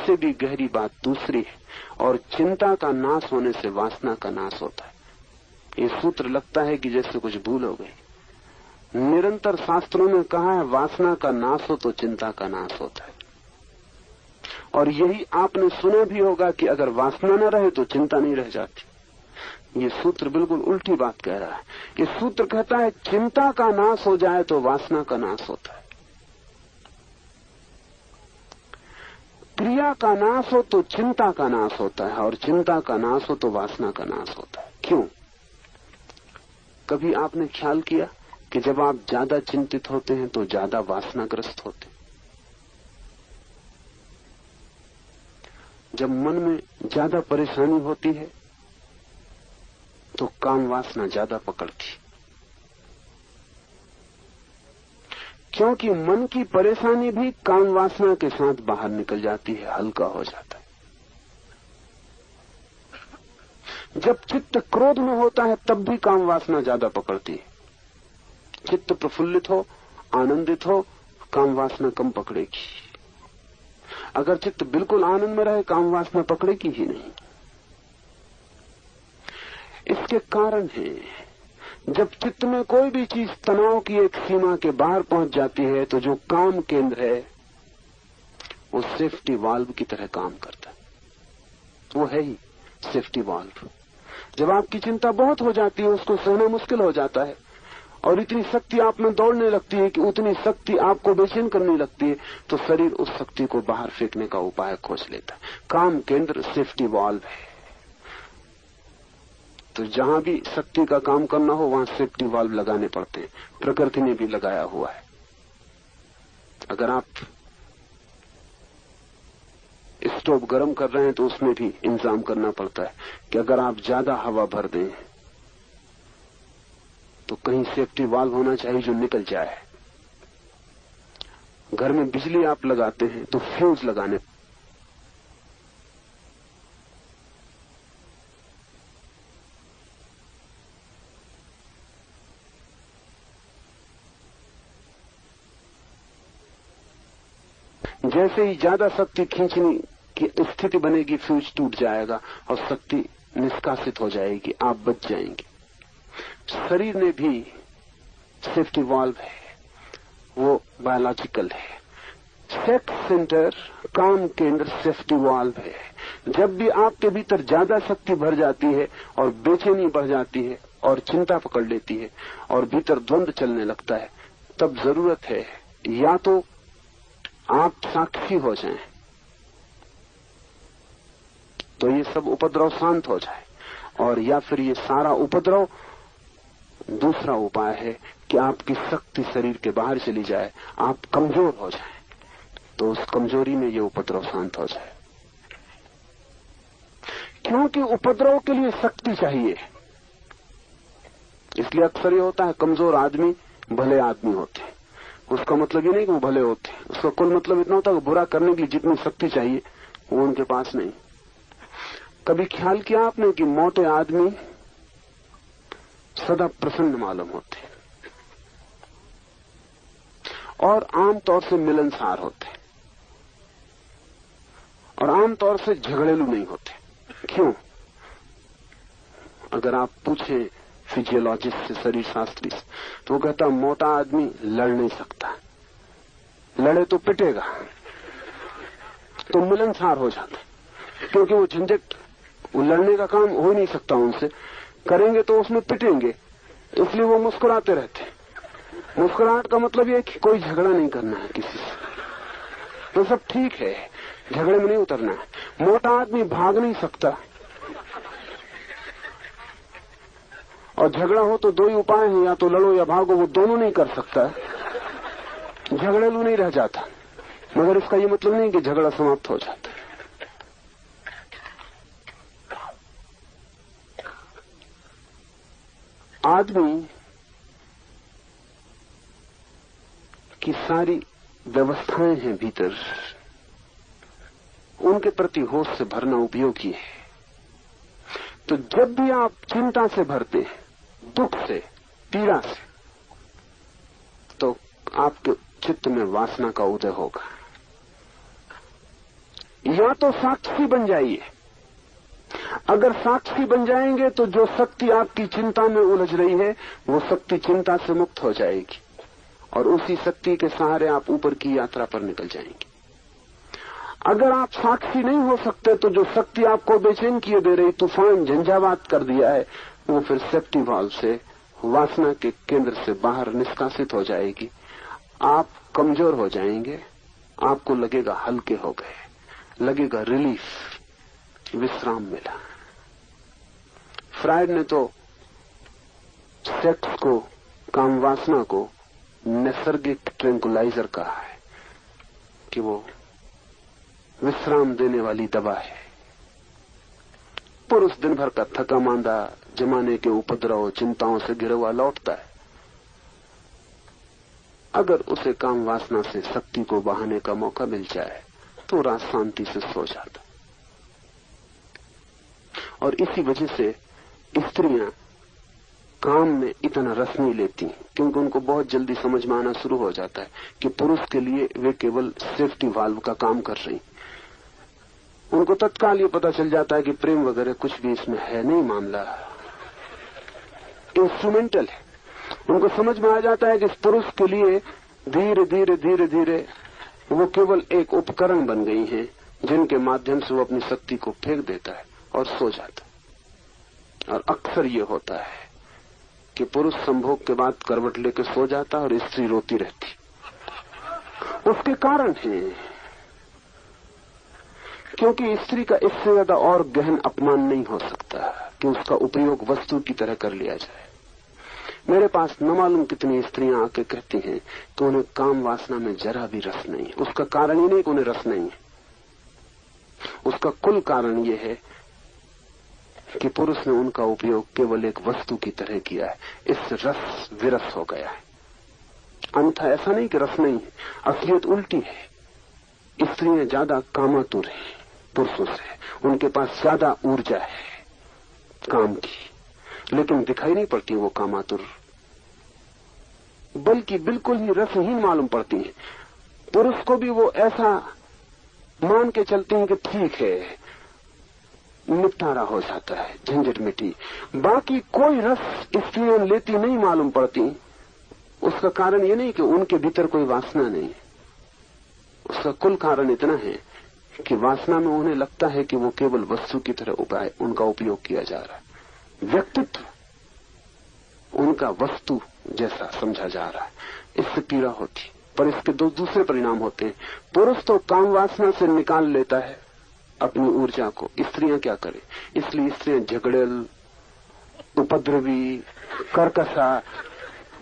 इससे भी गहरी बात दूसरी है, और चिंता का नाश होने से वासना का नाश होता है। ये सूत्र लगता है कि जैसे कुछ भूल हो गई। निरंतर शास्त्रों में कहा है वासना का नाश हो तो चिंता का नाश होता है। और यही आपने सुना भी होगा कि अगर वासना न रहे तो चिंता नहीं रह जाती। ये सूत्र बिल्कुल उल्टी बात कह रहा है। ये सूत्र कहता है चिंता का नाश हो जाए तो वासना का नाश होता है। क्रिया का नाश हो तो चिंता का नाश होता है, और चिंता का नाश हो तो वासना का नाश होता है। क्यों? कभी आपने ख्याल किया कि जब आप ज्यादा चिंतित होते हैं तो ज्यादा वासनाग्रस्त होते हैं? जब मन में ज्यादा परेशानी होती है तो काम वासना ज्यादा पकड़ती, क्योंकि मन की परेशानी भी काम वासना के साथ बाहर निकल जाती है, हल्का हो जाता है। जब चित्त क्रोध में होता है तब भी काम वासना ज्यादा पकड़ती है। चित्त प्रफुल्लित हो, आनंदित हो, काम वासना कम पकड़ेगी। अगर चित्त बिल्कुल आनंद में रहे, काम वासना पकड़ेगी ही नहीं। इसके कारण है, जब चित्त में कोई भी चीज तनाव की एक सीमा के बाहर पहुंच जाती है तो जो काम केंद्र है वो सेफ्टी वाल्व की तरह काम करता है। वो है ही सेफ्टी वाल्व। जब आपकी चिंता बहुत हो जाती है, उसको सहना मुश्किल हो जाता है, और इतनी शक्ति आप में दौड़ने लगती है कि उतनी शक्ति आपको बेचैन करने लगती है, तो शरीर उस शक्ति को बाहर फेंकने का उपाय खोज लेता है। काम केंद्र सेफ्टी वाल्व है। तो जहां भी शक्ति का काम करना हो वहां सेफ्टी वाल्व लगाने पड़ते हैं। प्रकृति ने भी लगाया हुआ है। अगर आप स्टोव गर्म कर रहे हैं तो उसमें भी इंतजाम करना पड़ता है कि अगर आप ज्यादा हवा भर दें तो कहीं सेफ्टी वाल्व होना चाहिए जो निकल जाए। घर में बिजली आप लगाते हैं तो फ्यूज लगाने, जैसे ही ज्यादा शक्ति खींचने की स्थिति बनेगी फ्यूज टूट जाएगा और शक्ति निष्कासित हो जाएगी, आप बच जाएंगे। शरीर में भी सेफ्टी वाल्व है, वो बायोलॉजिकल है। सेक्स सेंटर, काम केंद्र सेफ्टी वाल्व है। जब भी आपके भीतर ज्यादा शक्ति भर जाती है और बेचैनी बढ़ जाती है और चिंता पकड़ लेती है और भीतर द्वंद्व चलने लगता है, तब जरूरत है या तो आप साक्षी हो जाएं तो ये सब उपद्रव शांत हो जाए, और या फिर ये सारा उपद्रव, दूसरा उपाय है कि आपकी शक्ति शरीर के बाहर चली जाए, आप कमजोर हो जाएं, तो उस कमजोरी में ये उपद्रव शांत हो जाए। क्योंकि उपद्रव के लिए शक्ति चाहिए, इसलिए अक्सर ये होता है कमजोर आदमी भले आदमी होते हैं। उसका मतलब ये नहीं कि वो भले होते, उसका कुल मतलब इतना होता है कि बुरा करने के लिए जितनी शक्ति चाहिए वो उनके पास नहीं। कभी ख्याल किया आपने कि मोटे आदमी सदा प्रसन्न मालूम होते और आमतौर से मिलनसार होते और आमतौर से झगड़ेलू नहीं होते? क्यों? अगर आप पूछें फिजियोलॉजिस्ट से, शरीर शास्त्री से, तो वो कहता मोटा आदमी लड़ नहीं सकता, लड़े तो पिटेगा, तो मिलनसार हो जाता, क्योंकि वो झंझट, वो लड़ने का काम हो नहीं सकता उनसे, करेंगे तो उसमें पिटेंगे, इसलिए वो मुस्कुराते रहते। मुस्कुराहट का मतलब ये है कि कोई झगड़ा नहीं करना है किसी से, तो सब ठीक है, झगड़े में नहीं उतरना है। मोटा आदमी भाग नहीं सकता, और झगड़ा हो तो दो ही उपाय हैं, या तो लड़ो या भागो, वो दोनों नहीं कर सकता, झगड़ेलू नहीं रह जाता। मगर इसका ये मतलब नहीं कि झगड़ा समाप्त हो जाता। आदमी की सारी व्यवस्थाएं हैं भीतर, उनके प्रति होश से भरना उपयोगी है। तो जब भी आप चिंता से भरते हैं, दुख से, पीड़ा से, तो आपके चित्त में वासना का उदय होगा। या तो साक्षी बन जाइए। अगर साक्षी बन जाएंगे तो जो शक्ति आपकी चिंता में उलझ रही है वो शक्ति चिंता से मुक्त हो जाएगी और उसी शक्ति के सहारे आप ऊपर की यात्रा पर निकल जाएंगे। अगर आप साक्षी नहीं हो सकते तो जो शक्ति आपको बेचैन किए दे रही, तूफान झंझावात कर दिया है, वो फिर सेफ्टी वाल्व से वासना के केंद्र से बाहर निष्कासित हो जाएगी। आप कमजोर हो जाएंगे, आपको लगेगा हल्के हो गए, लगेगा रिलीफ, विश्राम मिला। फ्रायड ने तो सेक्स को, काम वासना को नैसर्गिक ट्रैंकुलाइजर कहा है कि वो विश्राम देने वाली दवा है। पुरुष दिन भर का थका मांदा जमाने के उपद्रव चिंताओं से घिरा हुआ लौटता है। अगर उसे काम वासना से शक्ति को बहाने का मौका मिल जाए तो रात शांति से सो जाता। और इसी वजह से स्त्रियां काम में इतना रस नहीं लेती क्योंकि उनको बहुत जल्दी समझ में आना शुरू हो जाता है कि पुरुष के लिए वे केवल सेफ्टी वाल्व का काम कर रही। उनको तत्काल ये पता चल जाता है कि प्रेम वगैरह कुछ भी इसमें है नहीं, मामला इंस्ट्रूमेंटल है। उनको समझ में आ जाता है कि इस पुरुष के लिए धीरे धीरे धीरे धीरे वो केवल एक उपकरण बन गई हैं जिनके माध्यम से वो अपनी शक्ति को फेंक देता है और सो जाता है। और अक्सर ये होता है कि पुरुष संभोग के बाद करवट लेकर सो जाता और स्त्री रोती रहती। उसके कारण है क्योंकि स्त्री का इससे ज्यादा और गहन अपमान नहीं हो सकता कि उसका उपयोग वस्तु की तरह कर लिया जाए। मेरे पास न मालूम कितनी स्त्रियां आके कहती हैं कि उन्हें काम वासना में जरा भी रस नहीं है। उसका कारण ही नहीं कि उन्हें रस नहीं है, उसका कुल कारण यह है कि पुरुष ने उनका उपयोग केवल एक वस्तु की तरह किया है। इससे रस विरस हो गया है। अन्यथा ऐसा नहीं कि रस नहीं है, असलियत उल्टी है। स्त्रियां ज्यादा कामातुर हैं पुरुषों से, उनके पास ज्यादा ऊर्जा है काम की, लेकिन दिखाई नहीं पड़ती वो कामातुर, बल्कि बिल्कुल ही रसहीन मालूम पड़ती हैं। पुरुष को भी वो ऐसा मान के चलते हैं कि ठीक है, निपटारा हो जाता है, झंझट मिटी। बाकी कोई रस स्त्रियां लेती नहीं मालूम पड़ती। उसका कारण ये नहीं कि उनके भीतर कोई वासना नहीं, उसका कुल कारण इतना है कि वासना में उन्हें लगता है कि वो केवल वस्तु की तरह उनका उपयोग किया जा रहा है। व्यक्तित्व उनका वस्तु जैसा समझा जा रहा है, इससे पीड़ा होती। पर इसके दो दूसरे परिणाम होते हैं। पुरुष तो काम वासना से निकाल लेता है अपनी ऊर्जा को, स्त्रियां क्या करें? इसलिए स्त्रियां झगड़ेल, उपद्रवी, कर्कशा,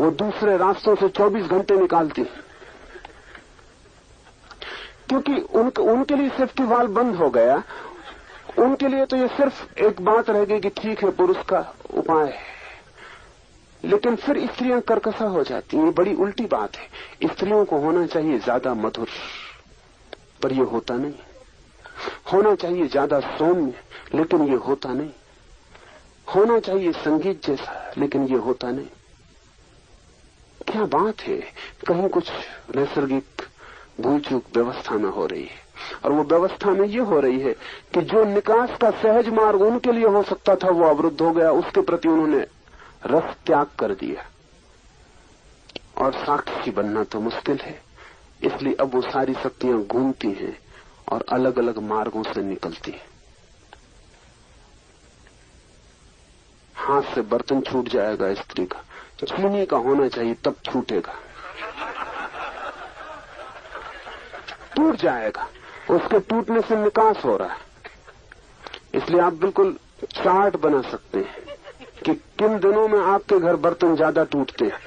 वो दूसरे रास्तों से 24 घंटे निकालती, क्योंकि उनके लिए सेफ्टी वाल्व बंद हो गया। उनके लिए तो ये सिर्फ एक बात रह गई कि ठीक है पुरुष का उपाय है, लेकिन फिर स्त्रियां कर्कशा हो जाती हैं। ये बड़ी उल्टी बात है। स्त्रियों को होना चाहिए ज्यादा मधुर, पर ये होता नहीं। होना चाहिए ज्यादा सौम्य, लेकिन ये होता नहीं। होना चाहिए संगीत जैसा, लेकिन ये होता नहीं। क्या बात है, कहीं कुछ नैसर्गिक भूल चूक व्यवस्था में हो रही है। और वो व्यवस्था में ये हो रही है कि जो निकास का सहज मार्ग उनके लिए हो सकता था वो अवरुद्ध हो गया। उसके प्रति उन्होंने रस त्याग कर दिया। और साक्षी बनना तो मुश्किल है, इसलिए अब वो सारी शक्तियां घूमती हैं और अलग अलग मार्गों से निकलती हैं। हाथ से बर्तन छूट जाएगा स्त्री का, चीनी का होना चाहिए तब छूटेगा, टूट जाएगा। उसके टूटने से निकास हो रहा है। इसलिए आप बिल्कुल चार्ट बना सकते हैं कि किन दिनों में आपके घर बर्तन ज्यादा टूटते हैं।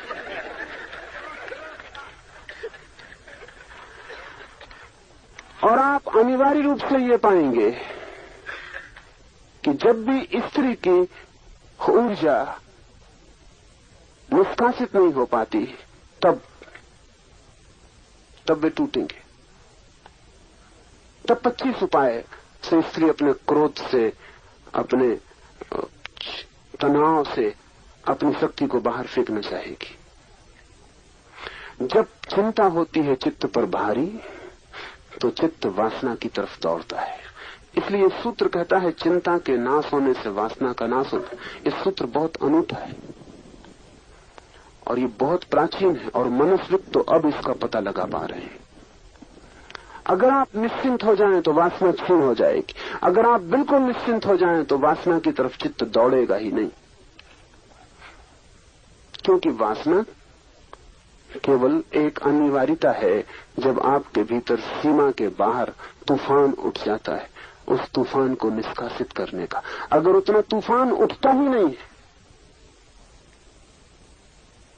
और आप अनिवार्य रूप से ये पाएंगे कि जब भी स्त्री की ऊर्जा निष्कासित नहीं हो पाती तब वे टूटेंगे। तब 25 उपाय से स्त्री अपने क्रोध से, अपने तनाव से अपनी शक्ति को बाहर फेंकना चाहेगी। जब चिंता होती है चित्त पर भारी, तो चित्त वासना की तरफ दौड़ता है। इसलिए सूत्र कहता है चिंता के नाश होने से वासना का नाश होता है। ये सूत्र बहुत अनूठा है और ये बहुत प्राचीन है और मनस्विद तो अब इसका पता लगा पा रहे हैं। अगर आप निश्चिंत हो जाएं तो वासना क्षीण हो जाएगी। अगर आप बिल्कुल निश्चिंत हो जाएं तो वासना की तरफ चित्त दौड़ेगा ही नहीं, क्योंकि वासना केवल एक अनिवार्यता है। जब आपके भीतर सीमा के बाहर तूफान उठ जाता है, उस तूफान को निष्कासित करने का। अगर उतना तूफान उठता ही नहीं है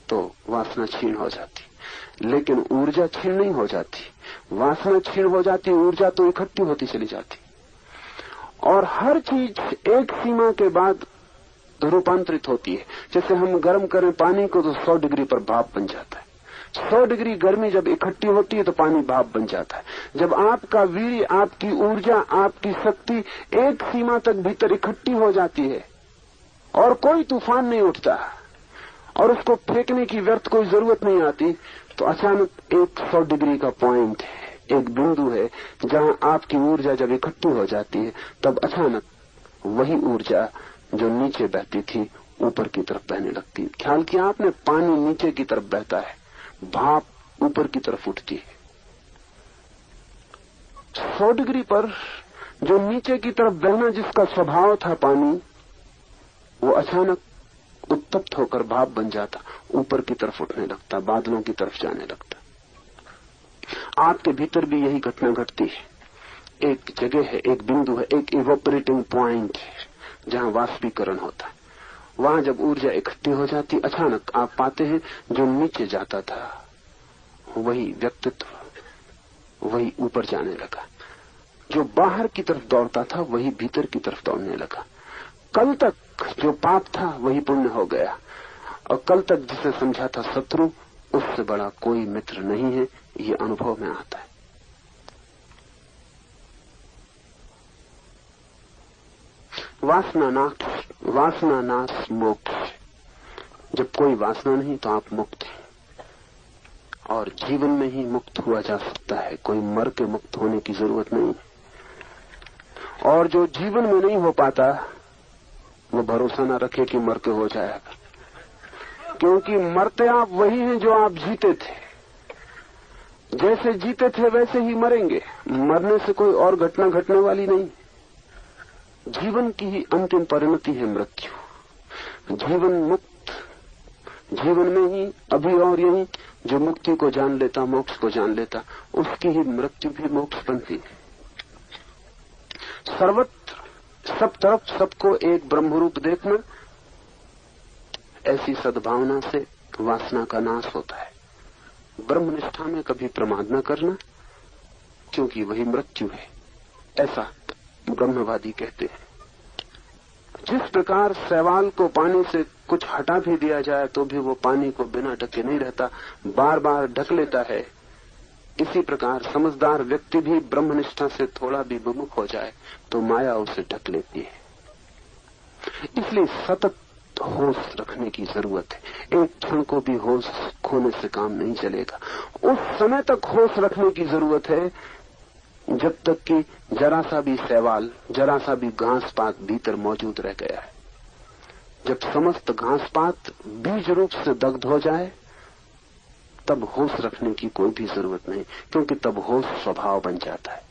तो वासना क्षीण हो जाती, लेकिन ऊर्जा क्षीण नहीं हो जाती। वासना क्षीण हो जाती, ऊर्जा तो इकट्ठी होती चली जाती। और हर चीज एक सीमा के बाद रूपांतरित होती है। जैसे हम गर्म करें पानी को तो 100 डिग्री पर भाप बन जाता है। 100 डिग्री गर्मी जब इकट्ठी होती है तो पानी भाप बन जाता है। जब आपका वीर्य, आपकी ऊर्जा, आपकी शक्ति एक सीमा तक भीतर इकट्ठी हो जाती है और कोई तूफान नहीं उठता और उसको फेंकने की व्यर्थ कोई जरूरत नहीं आती, तो अचानक एक 100 डिग्री का पॉइंट है, एक बिंदु है जहां आपकी ऊर्जा जब इकट्ठी हो जाती है, तब अचानक वही ऊर्जा जो नीचे बहती थी ऊपर की तरफ बहने लगती है। ख्याल किया आपने, पानी नीचे की तरफ बहता है, भाप ऊपर की तरफ उठती है। 100 डिग्री पर जो नीचे की तरफ बहना जिसका स्वभाव था पानी, वो अचानक उत्तप्त होकर भाप बन जाता, ऊपर की तरफ उठने लगता, बादलों की तरफ जाने लगता। आपके भीतर भी यही घटना घटती है। एक जगह है, एक बिंदु है, एक इवोपरेटिंग पॉइंट है जहां वाष्पीकरण होता है। वहां जब ऊर्जा इकट्ठी हो जाती, अचानक आप पाते हैं जो नीचे जाता था वही व्यक्तित्व वही ऊपर जाने लगा, जो बाहर की तरफ दौड़ता था वही भीतर की तरफ दौड़ने लगा। कल तक जो पाप था वही पुण्य हो गया, और कल तक जिसे समझा था शत्रु, उससे बड़ा कोई मित्र नहीं है। ये अनुभव में आता है। वासना नाश मोक्ष। जब कोई वासना नहीं तो आप मुक्त हैं, और जीवन में ही मुक्त हुआ जा सकता है। कोई मर के मुक्त होने की जरूरत नहीं। और जो जीवन में नहीं हो पाता वो भरोसा न रखे कि मर के हो जाएगा, क्योंकि मरते आप वही हैं जो आप जीते थे। जैसे जीते थे वैसे ही मरेंगे। मरने से कोई और घटना घटने वाली नहीं। जीवन की ही अंतिम परिणति है मृत्यु। जीवन मुक्त, जीवन में ही अभी और यही जो मुक्ति को जान लेता, मोक्ष को जान लेता, उसकी ही मृत्यु भी मोक्ष बनती है। सर्वत्र सब तरफ सबको एक ब्रह्मरूप देखना, ऐसी सद्भावना से वासना का नाश होता है। ब्रह्मनिष्ठा में कभी प्रमाद न करना, क्योंकि वही मृत्यु है, ऐसा ब्रह्मवादी कहते हैं। जिस प्रकार शैवाल को पानी से कुछ हटा भी दिया जाए तो भी वो पानी को बिना ढके नहीं रहता, बार बार ढक लेता है, इसी प्रकार समझदार व्यक्ति भी ब्रह्मनिष्ठा से थोड़ा भी विमुख हो जाए तो माया उसे ढक लेती है। इसलिए सतत होश रखने की जरूरत है। एक क्षण को भी होश खोने से काम नहीं चलेगा। उस समय तक होश रखने की जरूरत है जब तक कि जरा सा भी शैवाल, जरा सा भी घास पात भीतर मौजूद रह गया है। जब समस्त घास पात बीज रूप से दग्ध हो जाए तब होश रखने की कोई भी जरूरत नहीं, क्योंकि तब होश स्वभाव बन जाता है।